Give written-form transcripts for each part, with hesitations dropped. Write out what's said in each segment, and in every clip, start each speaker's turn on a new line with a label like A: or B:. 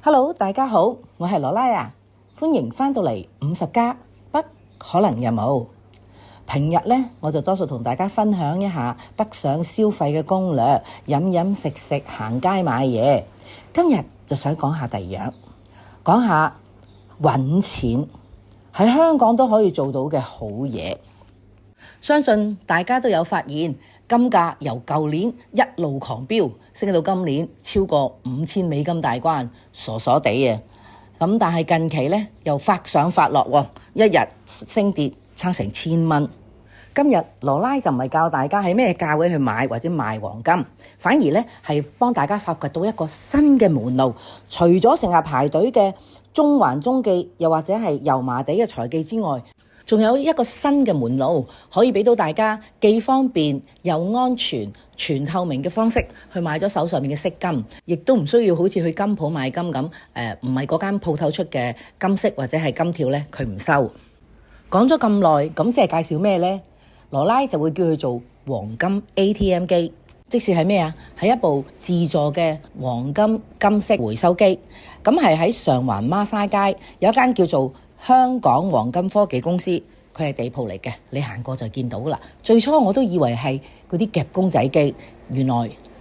A: Hello， 大家好，我係羅拉啊，歡迎返到嚟50+不可能任務。平日呢，我就多數同大家分享一下北上消費嘅攻略，飲飲食食，行街買嘢。今日就想講下第二樣，講下搵錢喺香港都可以做到嘅好嘢。相信大家都有發現，金價由舊年一路狂飆，升到今年超過$5000大關，傻傻地啊！咁但係近期呢，又發上發落喎，一日升跌差成1000蚊。今日羅拉就唔係教大家喺咩價位去買或者賣黃金，反而呢係幫大家發掘到一個新嘅門路。除咗成日排隊嘅中環中記，又或者係油麻地嘅財記之外，仲有一個新嘅門路，可以俾到大家既方便又安全、全透明嘅方式去買咗手上面嘅飾金，亦都唔需要好似去金鋪買金咁，唔係嗰間鋪頭出嘅金飾或者係金條呢，佢唔收。講咗咁耐，咁即係介紹咩呢？羅拉就會叫佢做黃金 ATM 機，即是係咩啊？係一部自助嘅黃金金飾回收機。咁係喺上環孖沙街有一間叫做香港黃金科技公司，佢係地鋪嚟嘅，你行過就見到啦。最初我都以為係嗰啲夾公仔機，原來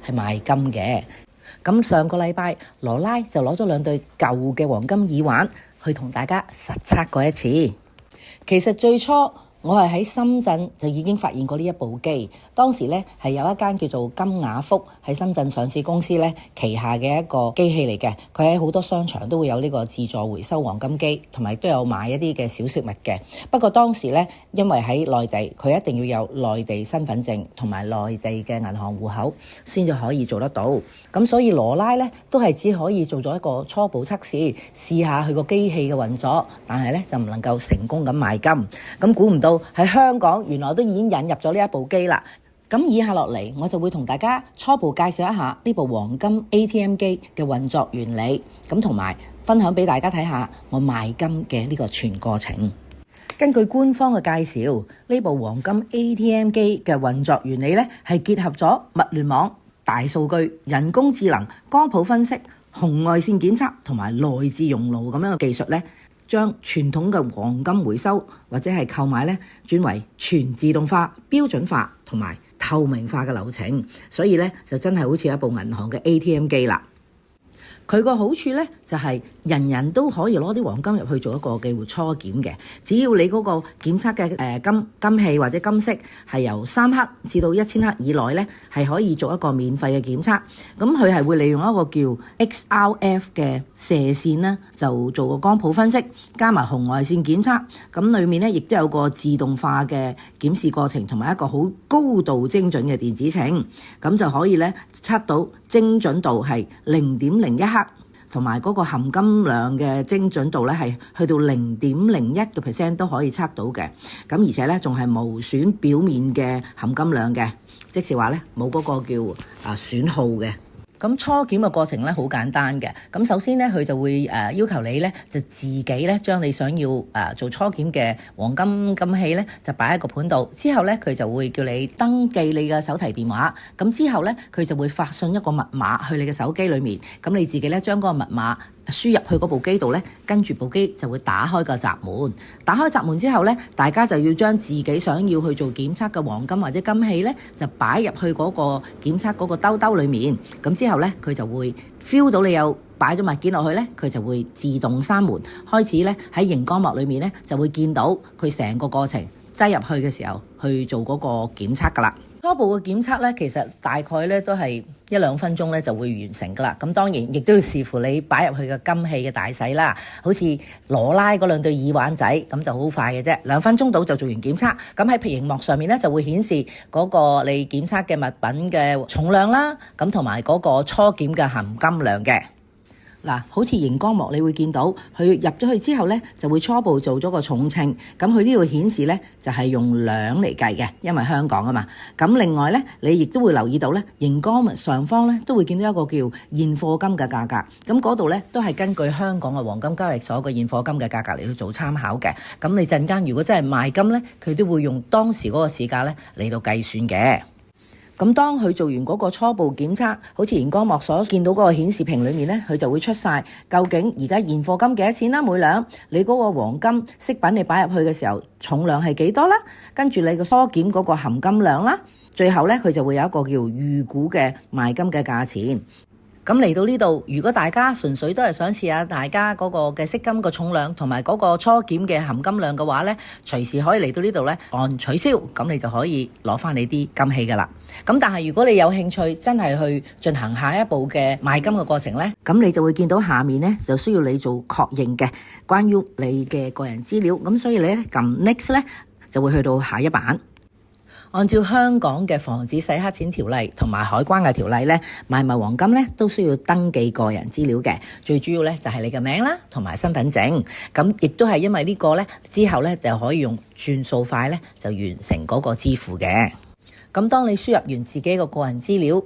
A: 係賣金嘅。咁上個禮拜羅拉就攞咗2對舊嘅黃金耳環去同大家實測過一次。其實最初我係喺深圳就已經發現過呢一部機，當時呢係有一間叫做金雅福喺深圳上市公司呢旗下嘅一個機器嚟嘅，佢喺好多商場都會有呢個自助回收黃金機，同埋都有賣一啲嘅小飾物嘅。不過當時呢，因為喺內地，佢一定要有內地身份證同埋內地嘅銀行戶口先至可以做得到。咁所以羅拉呢都係只可以做咗一個初步測試，試下佢個機器嘅運作，但係呢就唔能夠成功咁賣金。咁估唔到喺香港原來都已經引入咗呢一部機啦。咁以下落嚟我就會同大家初步介紹一下呢部黃金 ATM 機嘅運作原理，咁同埋分享俾大家睇下我賣金嘅呢個全過程。根據官方嘅介紹，呢部黃金 ATM 機嘅運作原理呢係結合咗物聯網、大數據、人工智能、光譜分析、紅外線檢測同埋內置熔爐咁樣嘅技術呢，將傳統嘅黃金回收或者係購買呢轉為全自動化、標準化同埋透明化嘅流程，所以呢就真係好似一部銀行嘅 ATM 機啦。佢個好處呢，就係人人都可以攞啲黃金入去做一個嘅初檢嘅，只要你嗰個檢測嘅金器或者金飾係由3克至到1000克以內呢，係可以做一個免費嘅檢測。咁佢係會利用一個叫 XRF 嘅射線呢，就做個光譜分析，加埋紅外線檢測。咁裏面呢，亦都有個自動化嘅檢視過程，同埋一個好高度精準嘅電子秤，咁就可以呢測到精準度係0.01克。同埋嗰個含金量嘅精準度咧，係去到0.01% 都可以測到嘅。咁而且咧，仲係無損表面嘅含金量嘅，即是話咧冇嗰個叫損耗嘅。咁初檢嘅過程咧好簡單嘅。咁首先咧，佢就會要求你咧就自己咧將你想要做初檢嘅黃金金器咧就擺喺個盤度。之後咧佢就會叫你登記你嘅手提電話。咁之後咧佢就會發信一個密碼去你嘅手機裏面。咁你自己咧將嗰個密碼輸入去嗰部機度咧，跟住部機就會打開個閘門。打開閘門之後咧，大家就要將自己想要去做檢測嘅黃金或者金器咧，就擺入去嗰個檢測嗰個兜兜裏面。咁之後咧，佢就會 feel 到你有擺咗物件落去咧，佢就會自動閂門。開始咧喺熒光幕裏面咧，就會見到佢成個過程擠入去嘅時候去做嗰個檢測噶啦。初步嘅檢測咧，其實大概咧都係1-2分鐘咧就會完成噶啦。咁當然亦都要視乎你擺入去嘅金器嘅大細啦。好似羅拉嗰2對耳環仔咁就好快嘅啫，2分鐘到就做完檢測。咁喺屏幕上面咧就會顯示嗰個你檢測嘅物品嘅重量啦，咁同埋嗰個初檢嘅含金量嘅。嗱，好似熒光幕，你會見到佢入咗去之後呢，就會初步做咗個重稱。咁佢呢度顯示呢，就係用兩嚟計嘅，因為香港啊嘛。咁另外呢，你亦都會留意到呢，熒光上方呢都會見到一個叫現貨金嘅價格。咁嗰度呢都係根據香港嘅黃金交易所嘅現貨金嘅價格嚟到做參考嘅。咁你陣間如果真係賣金呢，佢都會用當時嗰個市價呢嚟到計算嘅。咁當佢做完嗰個初步檢測，好似熒光幕所見到嗰個顯示屏裏面咧，佢就會出晒究竟而家現貨金幾多錢啦，每兩你嗰個黃金飾品你擺入去嘅時候重量係幾多啦，跟住你個初檢嗰個含金量啦，最後咧佢就會有一個叫預估嘅賣金嘅價錢。咁嚟到呢度，如果大家純粹都係想試下大家嗰個嘅飾金個重量同埋嗰個初檢嘅含金量嘅話咧，隨時可以嚟到呢度咧按取消，咁你就可以攞翻你啲金器噶啦。咁但係如果你有興趣真係去進行下一步嘅賣金嘅過程咧，咁你就會見到下面咧就需要你做確認嘅關於你嘅個人資料，咁所以你咧撳 Next 咧就會去到下一版。按照香港嘅防止洗黑錢條例同埋海關嘅條例咧，買賣黃金咧都需要登記個人資料嘅，最主要咧就係你嘅名啦同埋身份證。咁亦都係因為呢個咧之後咧就可以用轉數快咧就完成嗰個支付嘅。咁當你輸入完自己個人資料，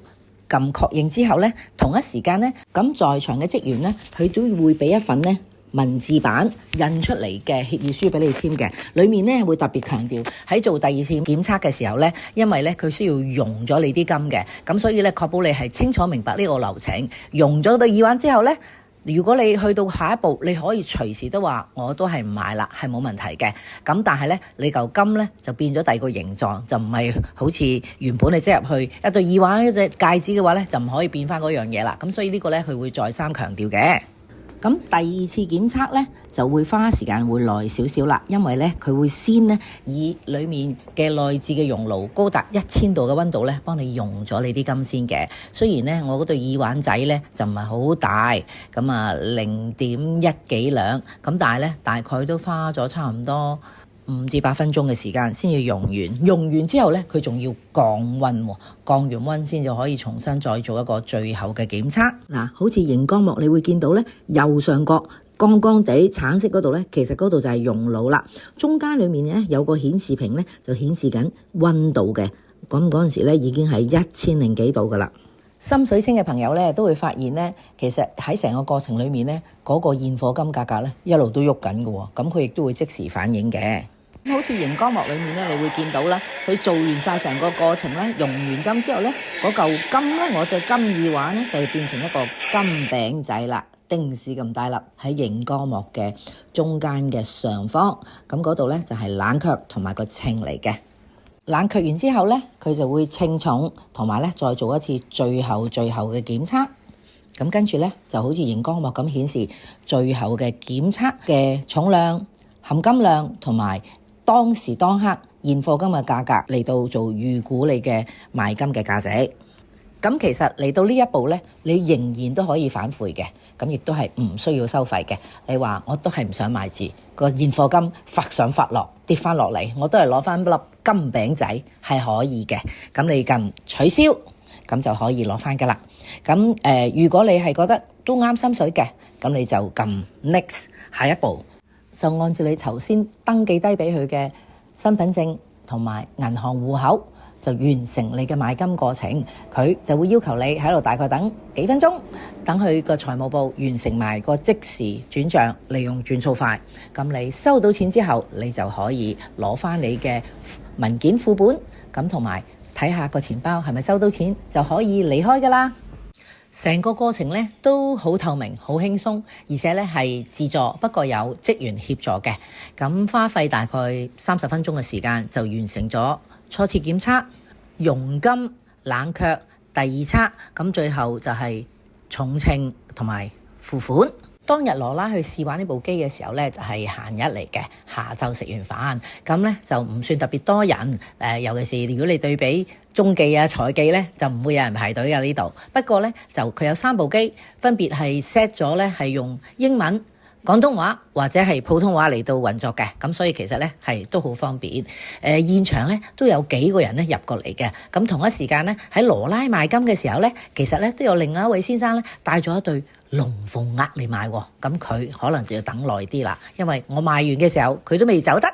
A: 撳確認之後咧，同一時間咧，咁在場嘅職員咧，佢都會俾一份咧文字版印出嚟嘅協議書俾你簽嘅，裡面咧會特別強調喺做第二次檢測嘅時候咧，因為咧佢需要溶咗你啲金嘅，咁所以咧確保你係清楚明白呢個流程。溶咗對耳環之後咧，如果你去到下一步，你可以隨時都話我都係唔買啦，係冇問題嘅。咁但係咧，你嚿金咧就變咗第二個形狀，就唔係好似原本你即入去一對耳環一隻戒指嘅話咧，就唔可以變翻嗰樣嘢啦。咁所以呢個咧佢會再三強調嘅。咁第二次檢測咧就會花時間會耐少少啦，因為咧佢會先咧以裡面嘅內置嘅熔爐高達1000度嘅溫度咧幫你溶咗你啲金先嘅。雖然咧我嗰對耳環仔咧就唔係好大，咁啊0.1幾兩，咁但係咧大概都花咗差唔多5至8分鐘嘅時間先至溶完。溶完之後咧佢仲要降溫喎，降完溫先就可以重新再做一個最後嘅檢測。嗱，好似熒光幕你會見到咧右上角光光地橙色嗰度咧，其實嗰度就係熔爐啦。中間裡面咧有個顯示屏咧就顯示緊溫度嘅，咁嗰陣時咧已經係1000幾度噶啦。心水清嘅朋友咧都會發現咧，其實喺成個過程裡面咧嗰個現貨金價格咧一路都喐緊嘅喎，咁佢亦都會即時反映嘅。好似熒光幕裏面咧，你會見到啦，佢做完晒成個過程咧，溶完金之後咧，嗰嚿金咧，我隻金耳環咧就變成一個金餅仔啦，丁士咁大粒喺熒光幕嘅中間嘅上方，咁嗰度咧就係冷卻同埋個稱嚟嘅。冷卻完之後咧，佢就會稱重同埋咧再做一次最後嘅檢測。咁跟住咧就好似熒光幕咁顯示最後嘅檢測嘅重量、含金量同埋當時當刻現貨金嘅價格嚟到做預估你嘅賣金嘅價值。咁其實嚟到呢一步咧，你仍然都可以反悔嘅，咁亦都係唔需要收費嘅。你話我都係唔想賣字，個現貨金發上發落跌翻落嚟，我都係攞翻粒金餅仔係可以嘅。咁你撳取消，咁就可以攞翻噶啦。咁如果你係覺得都啱心水嘅，咁你就撳 Next 下一步。就按照你頭先登記低俾佢嘅身份證同埋銀行戶口，就完成你嘅買金過程。佢就會要求你喺度大概等幾分鐘，等佢個財務部完成埋個即時轉賬，利用轉數快。咁你收到錢之後，你就可以攞翻你嘅文件副本，咁同埋睇下個錢包係咪收到錢，就可以離開噶啦。成個過程咧都好透明、好輕鬆，而且咧係自助，不過有職員協助嘅。咁花費大概30分鐘嘅時間就完成咗初次檢測、熔金、冷卻、第二測，咁最後就係重稱同埋付款。當日羅拉去試玩呢部機嘅時候咧，就係閒日嚟嘅，下晝食完飯，咁咧就唔算特別多人。尤其是如果你對比中記啊、財記咧，就唔會有人排隊嘅呢度。不過咧，就佢有3部機，分別係 set 咗咧係用英文、廣東話或者係普通話嚟到運作嘅，咁所以其實咧係都好方便。現場咧都有幾個人咧入過嚟嘅，咁同一時間咧喺羅拉賣金嘅時候咧，其實咧都有另外一位先生咧帶咗一對龍鳳鈪嚟賣喎，咁佢可能就要等耐啲啦，因為我賣完嘅時候佢都未走得。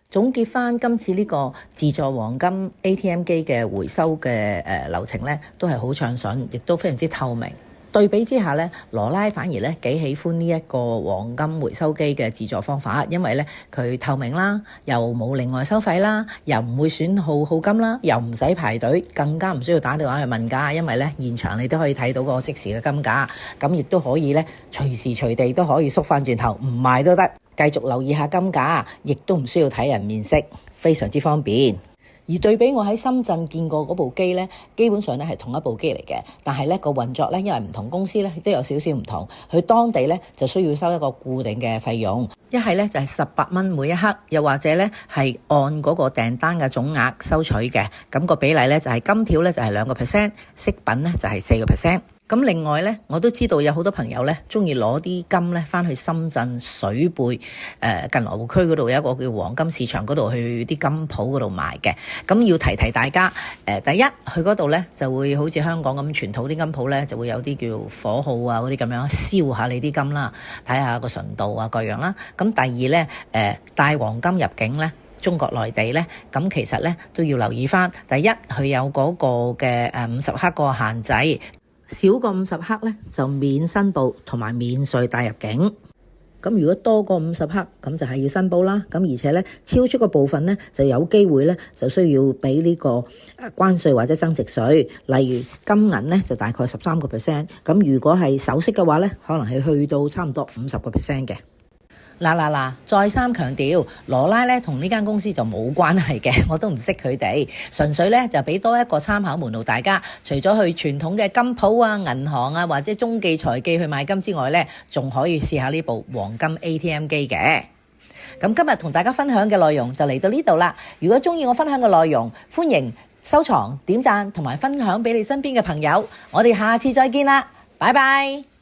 A: 總結翻今次呢個自助黃金 ATM 機嘅回收嘅流程咧，都係好暢順，亦都非常之透明。對比之下咧，羅拉反而咧幾喜歡呢一個黃金回收機嘅自助方法，因為咧佢透明啦，又冇另外收費啦，又唔會損耗金啦，又唔使排隊，更加唔需要打電話去問價，因為咧現場你都可以睇到個即時嘅金價，咁亦都可以咧隨時隨地都可以縮翻轉頭唔買都得，繼續留意下金價，亦都唔需要睇人面色，非常之方便。而對比我喺深圳見過嗰部機咧，基本上咧係同一部機嚟嘅，但係咧個運作咧因為唔同公司咧都有少少唔同，佢當地咧就需要收一個固定嘅費用，一係咧就係18蚊每一克，又或者咧係按嗰個訂單嘅總額收取嘅，咁個比例咧就係金條咧就係2%，飾品咧就係4%。咁另外咧，我都知道有好多朋友咧，中意攞啲金咧翻去深圳水貝近羅湖區嗰度有一個叫黃金市場嗰度去啲金鋪嗰度賣嘅。咁要提提大家，第一去嗰度咧就會好似香港咁傳統啲金鋪咧，就會有啲叫火耗啊嗰啲咁樣燒下你啲金啦，睇下個純度啊各樣啦。咁第二咧，帶黃金入境咧，中國內地咧，咁其實咧都要留意翻。第一，佢有嗰個嘅50克個限制。少過50克咧就免申報同埋免稅帶入境，咁如果多過50克咁就係要申報啦。咁而且咧超出個部分咧就有機會咧就需要俾呢個關稅或者增值稅。例如金銀咧就大概13%，咁如果係首飾嘅話咧，可能係去到差唔多50%嘅。嗱，再三強調，羅拉咧同呢間公司就冇關係嘅，我都唔識佢哋，純粹咧就俾多一個參考門路大家。除咗去傳統嘅金鋪啊、銀行啊或者中記財記去買金之外咧，仲可以試下呢部黃金 ATM 機嘅。咁今日同大家分享嘅內容就嚟到呢度啦。如果中意我分享嘅內容，歡迎收藏、點讚同埋分享俾你身邊嘅朋友。我哋下次再見啦，拜拜。